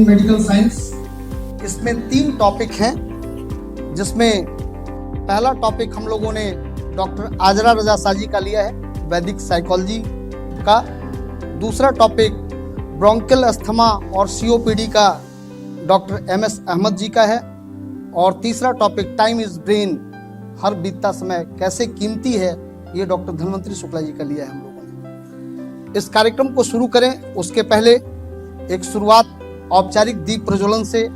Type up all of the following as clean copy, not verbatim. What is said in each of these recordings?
इन medical science. इसमें 3 topic हैं, जिसमें पहला टॉपिक हम लोगों ने डॉक्टर आजरा रजा साजी का लिया है, वैदिक साइकोलॉजी का। दूसरा टॉपिक ब्रोंकियल अस्थमा और सीओपीडी का डॉक्टर MS अहमद जी का है। और तीसरा टॉपिक टाइम इज ब्रेन, हर बीतता समय कैसे कीमती है, ये डॉक्टर धन्वंतरी शुक्ला जी का लिया है हम लोगों ने। इस कार्यक्रम को शुरू करें उसके पहले एक शुरुआत औपचारिक दीप प्रज्वलन से।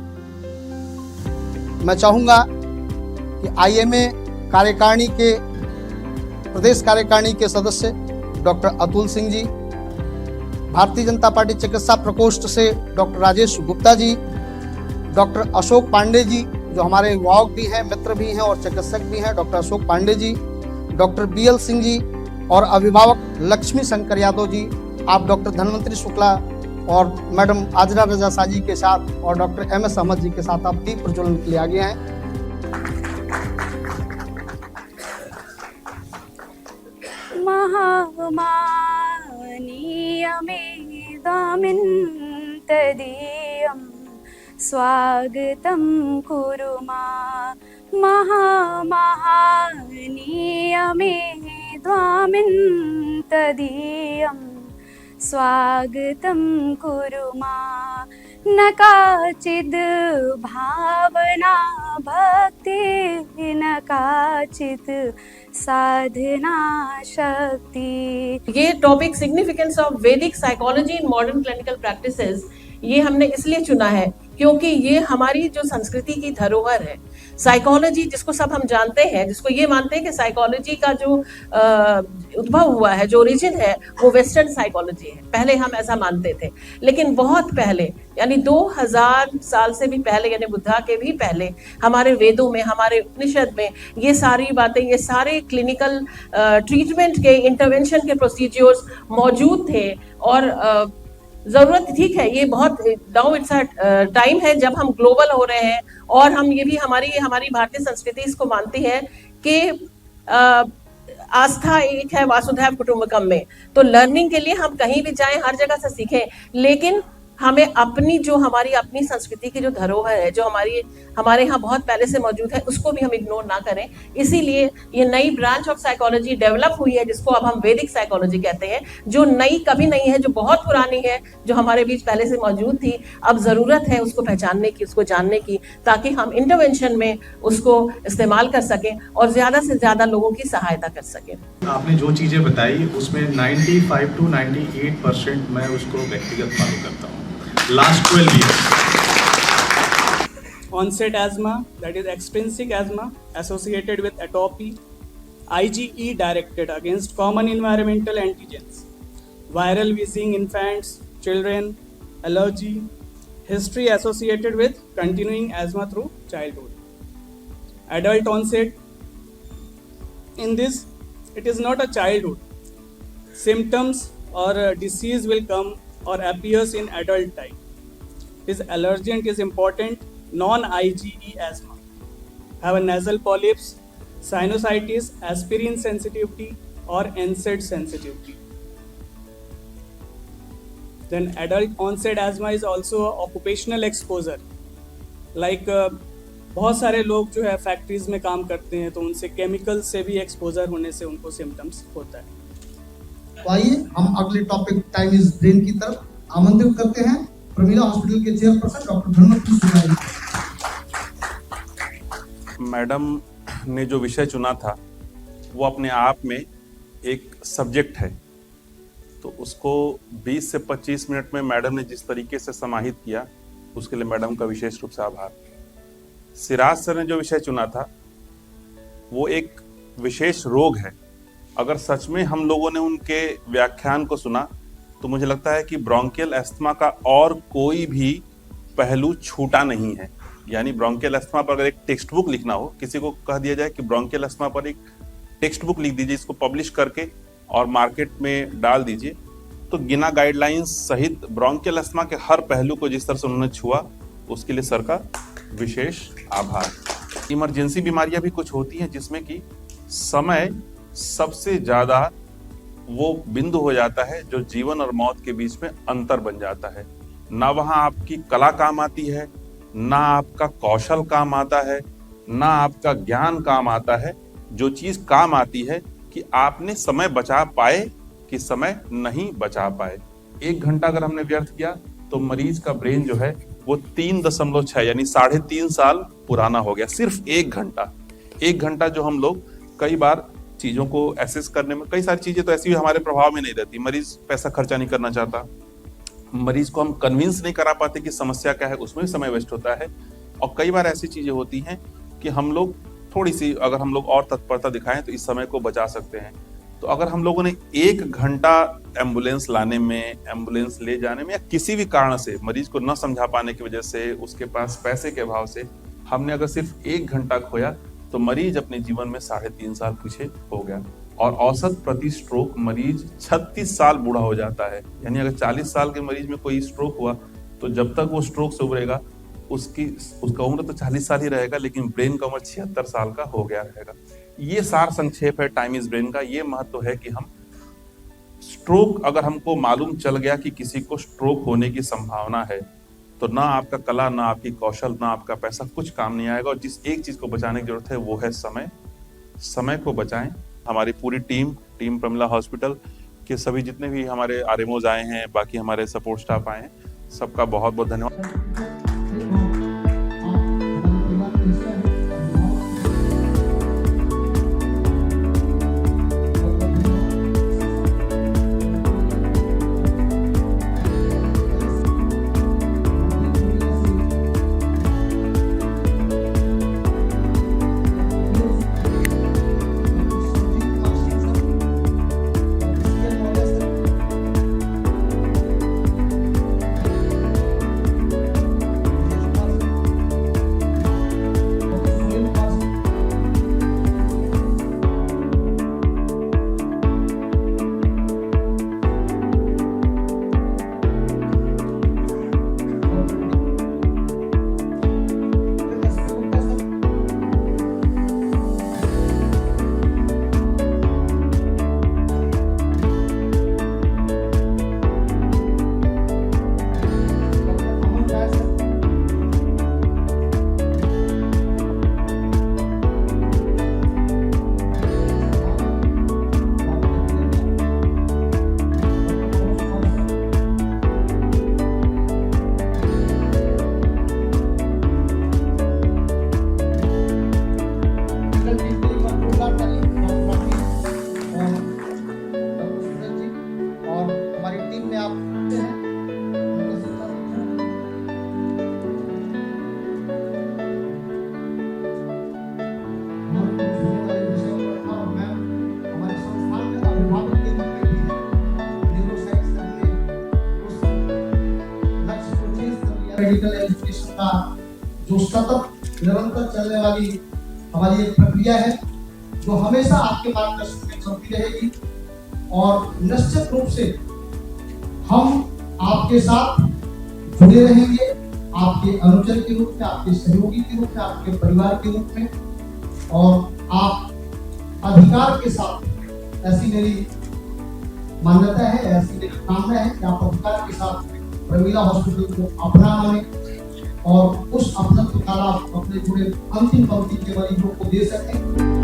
मैं चाहूँगा कि IMA कार्यकारिणी के प्रदेश कार्यकारिणी के सदस्य डॉक्टर अतुल सिंह जी, भारतीय जनता पार्टी चिकित्सा प्रकोष्ठ से डॉक्टर राजेश गुप्ता जी, डॉक्टर अशोक पांडे जी जो हमारे अभिभावक भी हैं, मित्र भी हैं और चिकित्सक भी हैं, doctor Ashok Pandey ji, doctor BL Singh ji और अभिभावक लक्ष्मी शंकर यादव जी। आप डॉक्टर धन्वंतरी शुक्ला और मैडम आजरा रजा साजी के साथ और डॉक्टर MS अहमद जी के साथ आप दीप प्रज्वलन के लिए आगे हैं। महामानीयमेदामिन्तदीयं स्वागतं कुरु मा। महामानीयमेदामिन्तदीयं स्वागतं कुरु मा। न काचिद् भावना भक्ति, न काचित् साधना शक्ति। ये टॉपिक सिग्निफिकेंस ऑफ वैदिक psychology in modern clinical practices, ये हमने इसलिए चुना है क्योंकि ये हमारी जो संस्कृति की धरोहर है। साइकोलॉजी जिसको सब हम जानते हैं, जिसको ये मानते हैं कि साइकोलॉजी का जो उद्भव हुआ है, जो ओरिजिन है, वो वेस्टर्न साइकोलॉजी है। पहले हम ऐसा मानते थे, लेकिन बहुत पहले यानी 2000 साल से भी पहले, यानी बुद्धा के भी पहले, हमारे वेदों में, हमारे उपनिषद में ये सारी बातें, ये सारे क्लिनिकल ट्रीटमेंट के, इंटरवेंशन के प्रोसीजर्स मौजूद थे। और जरूरत ठीक है, ये बहुत नाउ इट्स टाइम है जब हम ग्लोबल हो रहे हैं और हम ये भी हमारी भारतीय संस्कृति इसको मानती है कि आस्था एक है वासुधैव कुटुंबकम में। तो लर्निंग के लिए हम कहीं भी जाएं, हर जगह से सीखें, लेकिन हमें अपनी जो हमारी अपनी संस्कृति की जो धरोहर है, जो हमारे यहाँ बहुत पहले से मौजूद है, उसको भी हम इग्नोर ना करें। इसीलिए ये नई ब्रांच ऑफ साइकोलॉजी डेवलप हुई है, जिसको अब हम वैदिक साइकोलॉजी कहते हैं, जो नई कभी नहीं है, जो बहुत पुरानी है, जो हमारे बीच पहले से मौजूद थी। अब जरूरत है उसको पहचानने की, उसको जानने की, ताकि हम इंटरवेंशन में उसको इस्तेमाल कर सकें और ज्यादा से ज्यादा लोगों की सहायता कर सकें। आपने जो चीजें बताई उसमें 95 to 98% मैं उसको व्यक्तिगत फॉलो करता हूँ last 12 years. Onset asthma, that is extrinsic asthma associated with atopy, IgE directed against common environmental antigens, viral wheezing infants, children, allergy, history associated with continuing asthma through childhood. Adult onset, in this it is not a childhood. Symptoms or disease will come or appears in adult time. This allergen is important. Non-IgE asthma have a nasal polyps, sinusitis, aspirin sensitivity or NSAID sensitivity. Then adult onset asthma is also occupational exposure. Like बहुत सारे लोग जो है factories में काम करते हैं, तो उनसे केमिकल से भी एक्सपोजर होने से उनको सिम्टम्स होता है। तो आइए हम अगले टॉपिक टाइम इज ब्रेन की तरफ आमंत्रित करते हैं प्रमिला हॉस्पिटल के chairperson doctor Dhanvantari Shukla ji. Madam ने जो विषय चुना था वो अपने आप में एक सब्जेक्ट है, तो उसको 20 से 25 मिनट में मैडम ने जिस तरीके से समाहित किया, उसके लिए मैडम का विशेष रूप से आभार। सिराज सर ने जो विषय चुना था वो एक विशेष रोग है। अगर सच में हम लोगों ने उनके व्याख्यान को सुना तो मुझे लगता है कि ब्रोंकियल अस्थमा का और कोई भी पहलू छूटा नहीं है। यानी ब्रोंकियल अस्थमा पर अगर एक टेक्स्ट बुक लिखना हो, किसी को कह दिया जाए कि ब्रोंकियल अस्थमा पर एक टेक्स्ट बुक लिख दीजिए, इसको पब्लिश करके और मार्केट में डाल दीजिए, तो बिना गाइडलाइंस सहित ब्रोंकियल अस्थमा के हर पहलू को जिस तरह से उन्होंने छुआ, उसके लिए सर का विशेष आभार। इमरजेंसी बीमारियां भी कुछ होती हैं जिसमें कि समय सबसे ज्यादा वो बिंदु हो जाता है जो जीवन और मौत के बीच में अंतर बन जाता है। ना वहाँ आपकी कला काम आती है, ना आपका कौशल काम आता है, ना आपका ज्ञान काम आता है। जो चीज काम आती है कि आपने समय बचा पाए कि समय नहीं बचा पाए। 1 घंटा अगर हमने व्यर्थ किया तो मरीज का ब्रेन जो है वो 3.6 यानी 3.5 साल पुराना हो गया। सिर्फ 1 घंटा। 1 घंटा जो हम लोग कई बार चीजों को एसेस करने में, कई सारी चीजें तो ऐसी हमारे प्रभाव में नहीं रहती। मरीज पैसा खर्चा नहीं करना चाहता, मरीज को हम कन्विंस नहीं करा पाते कि समस्या क्या है, उसमें भी समय वेस्ट होता है। और कई बार ऐसी चीजें होती हैं कि हम लोग थोड़ी सी अगर हम लोग और तत्परता दिखाएं तो इस समय को बचा सकते हैं। तो अगर हम लोगों ने 1 घंटा एम्बुलेंस लाने में, एम्बुलेंस ले जाने में, या किसी भी कारण से मरीज को न समझा पाने की वजह से, उसके पास पैसे के अभाव से हमने अगर सिर्फ 1 घंटा खोया तो मरीज अपने जीवन में 3.5 साल पीछे हो गया। और औसत प्रति स्ट्रोक मरीज 36 साल बूढ़ा हो जाता है। यानी अगर 40 साल के मरीज में कोई स्ट्रोक हुआ तो जब तक वो स्ट्रोक से उबरेगा उसका उम्र तो 40 साल ही रहेगा, लेकिन ब्रेन का उम्र 76 साल का हो गया रहेगा। ये सार संक्षेप है टाइम इज ब्रेन का। ये महत्व है कि हम स्ट्रोक, अगर हमको मालूम चल गया कि किसी को स्ट्रोक होने की संभावना है, तो ना आपका कला, ना आपकी कौशल, ना आपका पैसा कुछ काम नहीं आएगा। और जिस एक चीज को बचाने की जरूरत है वो है समय। समय को बचाएं। हमारी पूरी टीम प्रमिला हॉस्पिटल के सभी जितने भी हमारे आरएमओज आए हैं, बाकी हमारे सपोर्ट स्टाफ आए हैं, सबका बहुत बहुत धन्यवाद। मेडिकल एजुकेशन का जो सतत निरंतर चलने वाली हमारी एक प्रक्रिया है, जो हमेशा आपके मार्गदर्शन में चलती रहेगी। और निश्चित रूप से हम आपके साथ जुड़े रहेंगे, आपके अनुचर के रूप में, आपके सहयोगी के रूप में, आपके परिवार के रूप में। और आप अधिकार के साथ, ऐसी मेरी मान्यता है, ऐसी मेरी कामना है कि आप अधिकार के साथ प्रमिला हॉस्पिटल को अपना माने और उस अपनत्व का लाभ अपने जुड़े अंतिम पंक्ति के मरीजों को दे सकें।